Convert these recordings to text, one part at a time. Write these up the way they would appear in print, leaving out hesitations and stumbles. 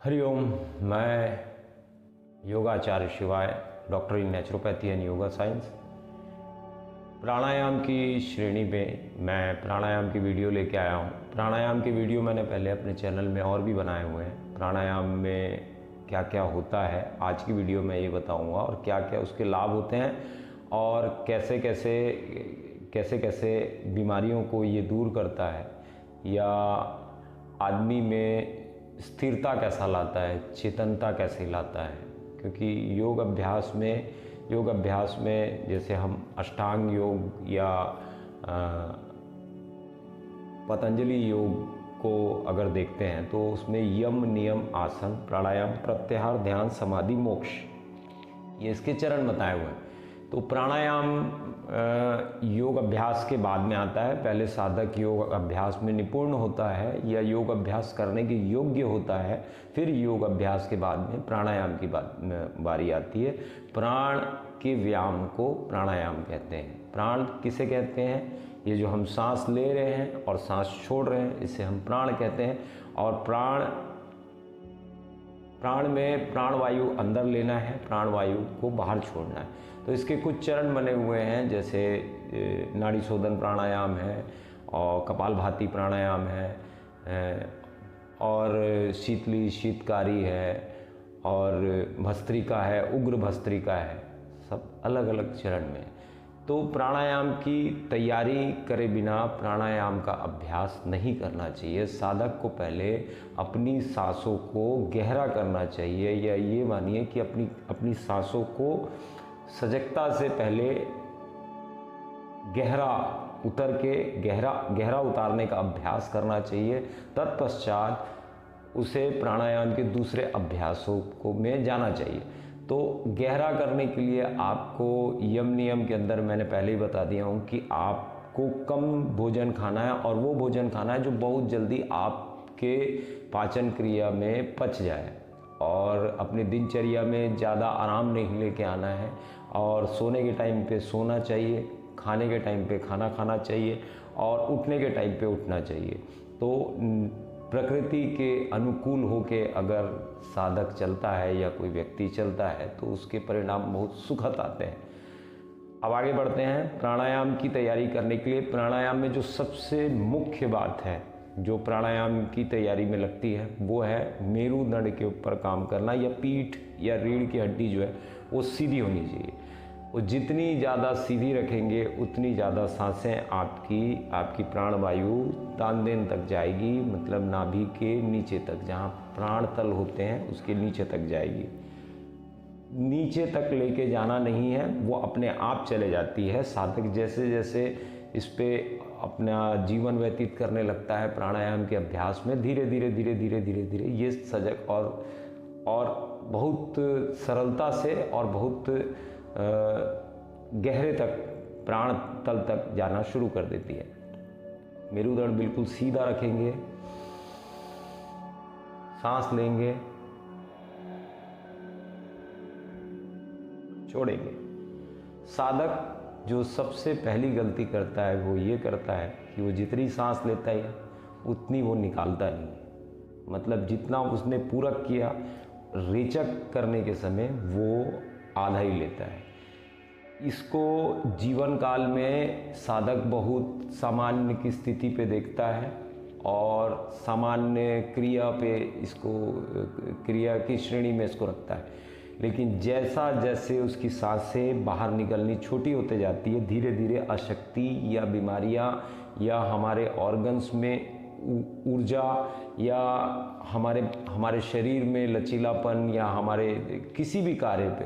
हरिओम। मैं योगाचार्य Shivay, doctor in naturopathy and yoga science. प्राणायाम की श्रेणी में मैं प्राणायाम की वीडियो लेके आया हूँ। प्राणायाम की वीडियो मैंने पहले अपने चैनल में और भी बनाए हुए हैं। प्राणायाम में क्या क्या होता है आज की वीडियो में ये बताऊँगा, और क्या क्या उसके लाभ होते हैं, और कैसे कैसे बीमारियों को ये दूर करता है, या आदमी में स्थिरता कैसा लाता है, चेतनता कैसे लाता है। क्योंकि योग अभ्यास में जैसे हम अष्टांग योग या पतंजलि योग को अगर देखते हैं तो उसमें यम, नियम, आसन, प्राणायाम, प्रत्याहार, ध्यान, समाधि, मोक्ष, ये इसके चरण बताए हुए हैं। तो प्राणायाम योग अभ्यास के बाद में आता है। पहले साधक योग अभ्यास में निपुण होता है या योग अभ्यास करने के योग्य होता है, फिर योग अभ्यास के बाद में प्राणायाम की बारी आती है। प्राण के व्यायाम को प्राणायाम कहते हैं। प्राण किसे कहते हैं? ये जो हम सांस ले रहे हैं और सांस छोड़ रहे हैं, इसे हम प्राण कहते हैं। और प्राण में प्राणवायु अंदर लेना है, प्राणवायु को बाहर छोड़ना है। तो इसके कुछ चरण बने हुए हैं, जैसे नाड़ी शोधन प्राणायाम है, और कपालभाति प्राणायाम है, और शीतली शीतकारी है, और भस्त्रिका है, उग्र भस्त्रिका है, सब अलग अलग चरण में। तो प्राणायाम की तैयारी करे बिना प्राणायाम का अभ्यास नहीं करना चाहिए। साधक को पहले अपनी सांसों को गहरा करना चाहिए, या ये मानिए कि अपनी सांसों को सजगता से पहले गहरा उतारने का अभ्यास करना चाहिए। तत्पश्चात उसे प्राणायाम के दूसरे अभ्यासों में जाना चाहिए। तो गहरा करने के लिए आपको यम नियम के अंदर मैंने पहले ही बता दिया हूँ कि आपको कम भोजन खाना है, और वो भोजन खाना है जो बहुत जल्दी आपके पाचन क्रिया में पच जाए, और अपनी दिनचर्या में ज़्यादा आराम नहीं लेके आना है, और सोने के टाइम पे सोना चाहिए, खाने के टाइम पे खाना खाना चाहिए, और उठने के टाइम पे उठना चाहिए। तो प्रकृति के अनुकूल होके अगर साधक चलता है या कोई व्यक्ति चलता है तो उसके परिणाम बहुत सुखद आते हैं। अब आगे बढ़ते हैं। प्राणायाम की तैयारी करने के लिए प्राणायाम में जो सबसे मुख्य बात है जो प्राणायाम की तैयारी में लगती है, वो है मेरुदंड के ऊपर काम करना, या पीठ या रीढ़ की हड्डी जो है वो सीधी होनी चाहिए। वो जितनी ज़्यादा सीधी रखेंगे उतनी ज़्यादा सांसें आपकी प्राणवायु तानदेन तक जाएगी, मतलब नाभि के नीचे तक, जहाँ प्राण तल होते हैं उसके नीचे तक जाएगी। नीचे तक लेके जाना नहीं है, वो अपने आप चले जाती है। साधक जैसे जैसे इस पे अपना जीवन व्यतीत करने लगता है प्राणायाम के अभ्यास में, धीरे धीरे ये सजग और बहुत सरलता से और बहुत गहरे तक प्राण तल तक जाना शुरू कर देती है। मेरुदंड बिल्कुल सीधा रखेंगे, सांस लेंगे, छोड़ेंगे। साधक जो सबसे पहली गलती करता है वो ये करता है कि वो जितनी सांस लेता है उतनी वो निकालता नहीं। मतलब जितना उसने पूरक किया, रेचक करने के समय वो आधा ही लेता है। इसको जीवन काल में साधक बहुत सामान्य की स्थिति पे देखता है, और सामान्य क्रिया पे इसको क्रिया की श्रेणी में इसको रखता है। लेकिन जैसा जैसे उसकी सांसें बाहर निकलनी छोटी होते जाती है, धीरे धीरे अशक्ति या बीमारियां या हमारे ऑर्गन्स में ऊर्जा या हमारे शरीर में लचीलापन या हमारे किसी भी कार्य पे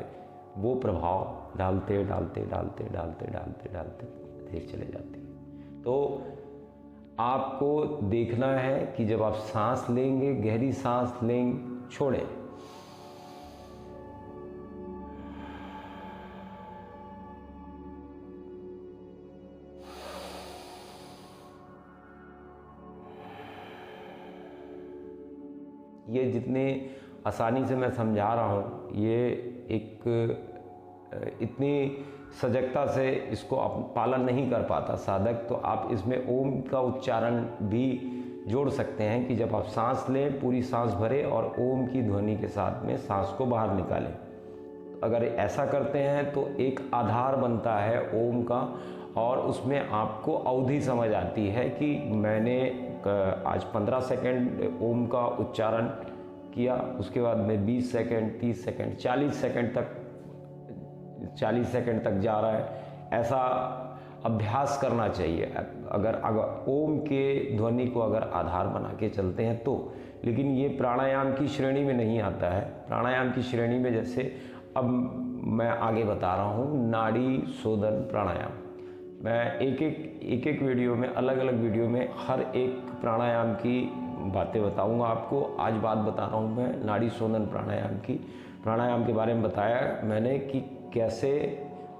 वो प्रभाव डालते धीरे चले जाती है। तो आपको देखना है कि जब आप सांस लेंगे, गहरी सांस लेंगे, छोड़ें, ये जितने आसानी से मैं समझा रहा हूँ, ये एक इतनी सजगता से इसको पालन नहीं कर पाता साधक। तो आप इसमें ओम का उच्चारण भी जोड़ सकते हैं कि जब आप सांस लें पूरी सांस भरें और ओम की ध्वनि के साथ में सांस को बाहर निकालें। अगर ऐसा करते हैं तो एक आधार बनता है ओम का, और उसमें आपको अवधि समझ आती है कि मैंने आज 15 सेकंड ओम का उच्चारण किया, उसके बाद में 20 सेकंड, 30 सेकंड, 40 सेकंड तक जा रहा है। ऐसा अभ्यास करना चाहिए अगर ओम के ध्वनि को अगर आधार बना के चलते हैं तो। लेकिन ये प्राणायाम की श्रेणी में नहीं आता है। प्राणायाम की श्रेणी में जैसे अब मैं आगे बता रहा हूँ नाड़ी शोधन प्राणायाम, मैं एक एक वीडियो में, अलग अलग वीडियो में हर एक प्राणायाम की बातें बताऊंगा आपको। आज बात बता रहा हूँ मैं नाड़ी शोधन प्राणायाम की। प्राणायाम के बारे में बताया मैंने कि कैसे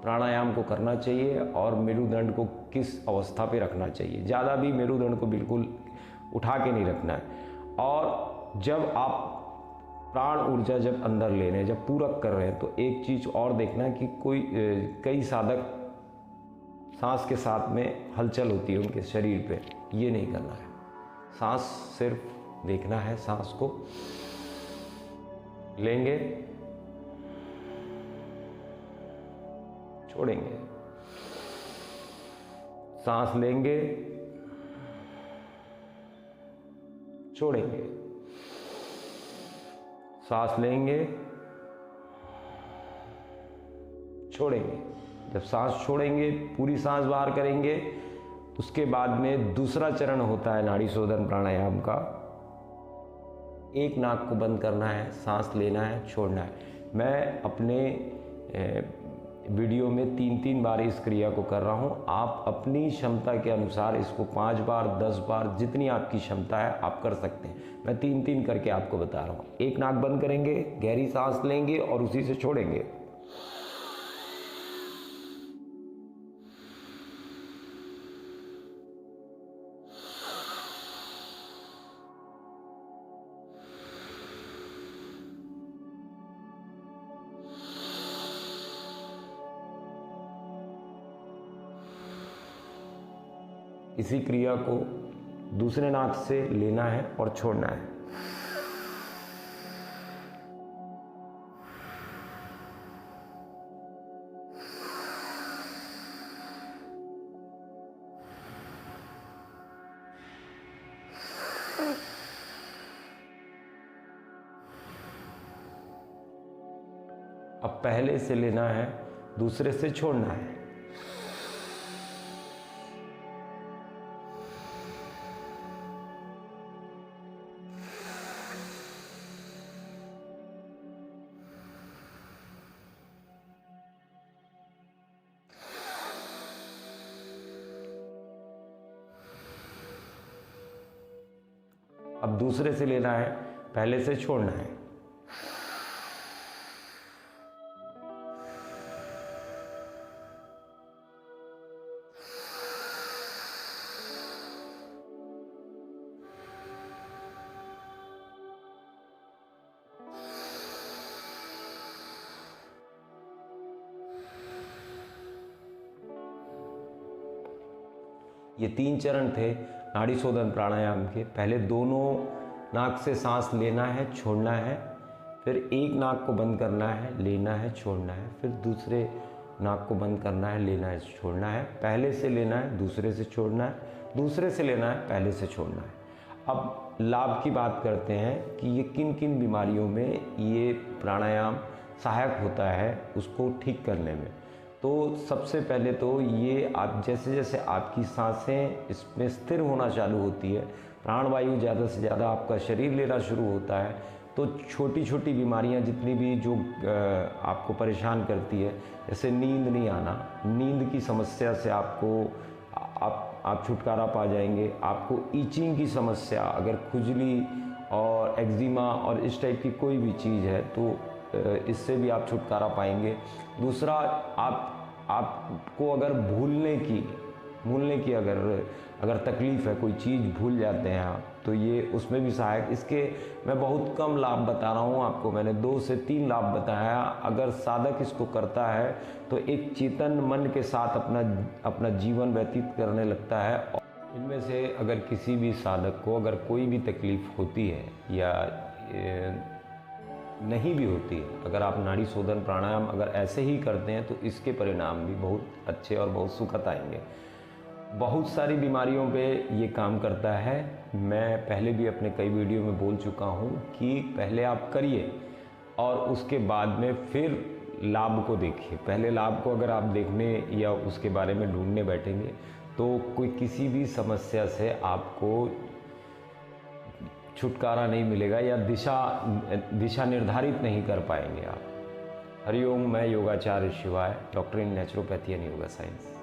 प्राणायाम को करना चाहिए और मेरुदंड को किस अवस्था पे रखना चाहिए। ज़्यादा भी मेरुदंड को बिल्कुल उठा के नहीं रखना है। और जब आप प्राण ऊर्जा जब अंदर ले रहे हैं, जब पूरक कर रहे हैं, तो एक चीज़ और देखना है कि कई साधक सांस के साथ में हलचल होती है उनके शरीर पे, ये नहीं करना है। सांस सिर्फ देखना है, सांस को लेंगे, छोड़ेंगे, सांस लेंगे, छोड़ेंगे, सांस लेंगे, छोड़ेंगे। जब सांस छोड़ेंगे, पूरी सांस बाहर करेंगे, उसके बाद में दूसरा चरण होता है नाड़ी शोधन प्राणायाम का। एक नाक को बंद करना है, सांस लेना है, छोड़ना है। मैं अपने वीडियो में 3-3 बार इस क्रिया को कर रहा हूँ। आप अपनी क्षमता के अनुसार इसको 5 बार, 10 बार, जितनी आपकी क्षमता है आप कर सकते हैं। मैं 3-3 करके आपको बता रहा हूँ। एक नाक बंद करेंगे, गहरी सांस लेंगे और उसी से छोड़ेंगे। इसी क्रिया को दूसरे नाक से लेना है और छोड़ना है। अब पहले से लेना है, दूसरे से छोड़ना है। अब दूसरे से लेना है, पहले से छोड़ना है। ये 3 चरण थे नाड़ी शोधन प्राणायाम के। पहले दोनों नाक से सांस लेना है, छोड़ना है, फिर एक नाक को बंद करना है, लेना है, छोड़ना है, फिर दूसरे नाक को बंद करना है, लेना है, छोड़ना है। पहले से लेना है, दूसरे से छोड़ना है, दूसरे से लेना है, पहले से छोड़ना है। अब लाभ की बात करते हैं कि ये किन किन बीमारियों में ये प्राणायाम सहायक होता है उसको ठीक करने में। तो सबसे पहले तो ये आप जैसे जैसे आपकी सांसें इसमें स्थिर होना चालू होती है, प्राणवायु ज़्यादा से ज़्यादा आपका शरीर लेना शुरू होता है, तो छोटी छोटी बीमारियां जितनी भी जो आपको परेशान करती है, जैसे नींद नहीं आना, नींद की समस्या से आप छुटकारा पा जाएंगे। आपको ईचिंग की समस्या, अगर खुजली और एक्जिमा और इस टाइप की कोई भी चीज़ है तो इससे भी आप छुटकारा पाएंगे। दूसरा, आपको अगर भूलने की अगर तकलीफ़ है, कोई चीज़ भूल जाते हैं आप, तो ये उसमें भी सहायक। इसके मैं बहुत कम लाभ बता रहा हूँ आपको, मैंने 2 से 3 लाभ बताया। अगर साधक इसको करता है तो एक चेतन मन के साथ अपना जीवन व्यतीत करने लगता है इनमें से अगर किसी भी साधक को अगर कोई भी तकलीफ होती है या नहीं भी होती है, अगर आप नाड़ी शोधन प्राणायाम अगर ऐसे ही करते हैं तो इसके परिणाम भी बहुत अच्छे और बहुत सुखद आएंगे। बहुत सारी बीमारियों पे ये काम करता है। मैं पहले भी अपने कई वीडियो में बोल चुका हूँ कि पहले आप करिए और उसके बाद में फिर लाभ को देखिए। पहले लाभ को अगर आप देखने या उसके बारे में ढूंढने बैठेंगे तो कोई किसी भी समस्या से आपको छुटकारा नहीं मिलेगा या दिशा निर्धारित नहीं कर पाएंगे आप। हरिओम, मैं योगाचार्य Shivay, doctor in naturopathy and yoga science.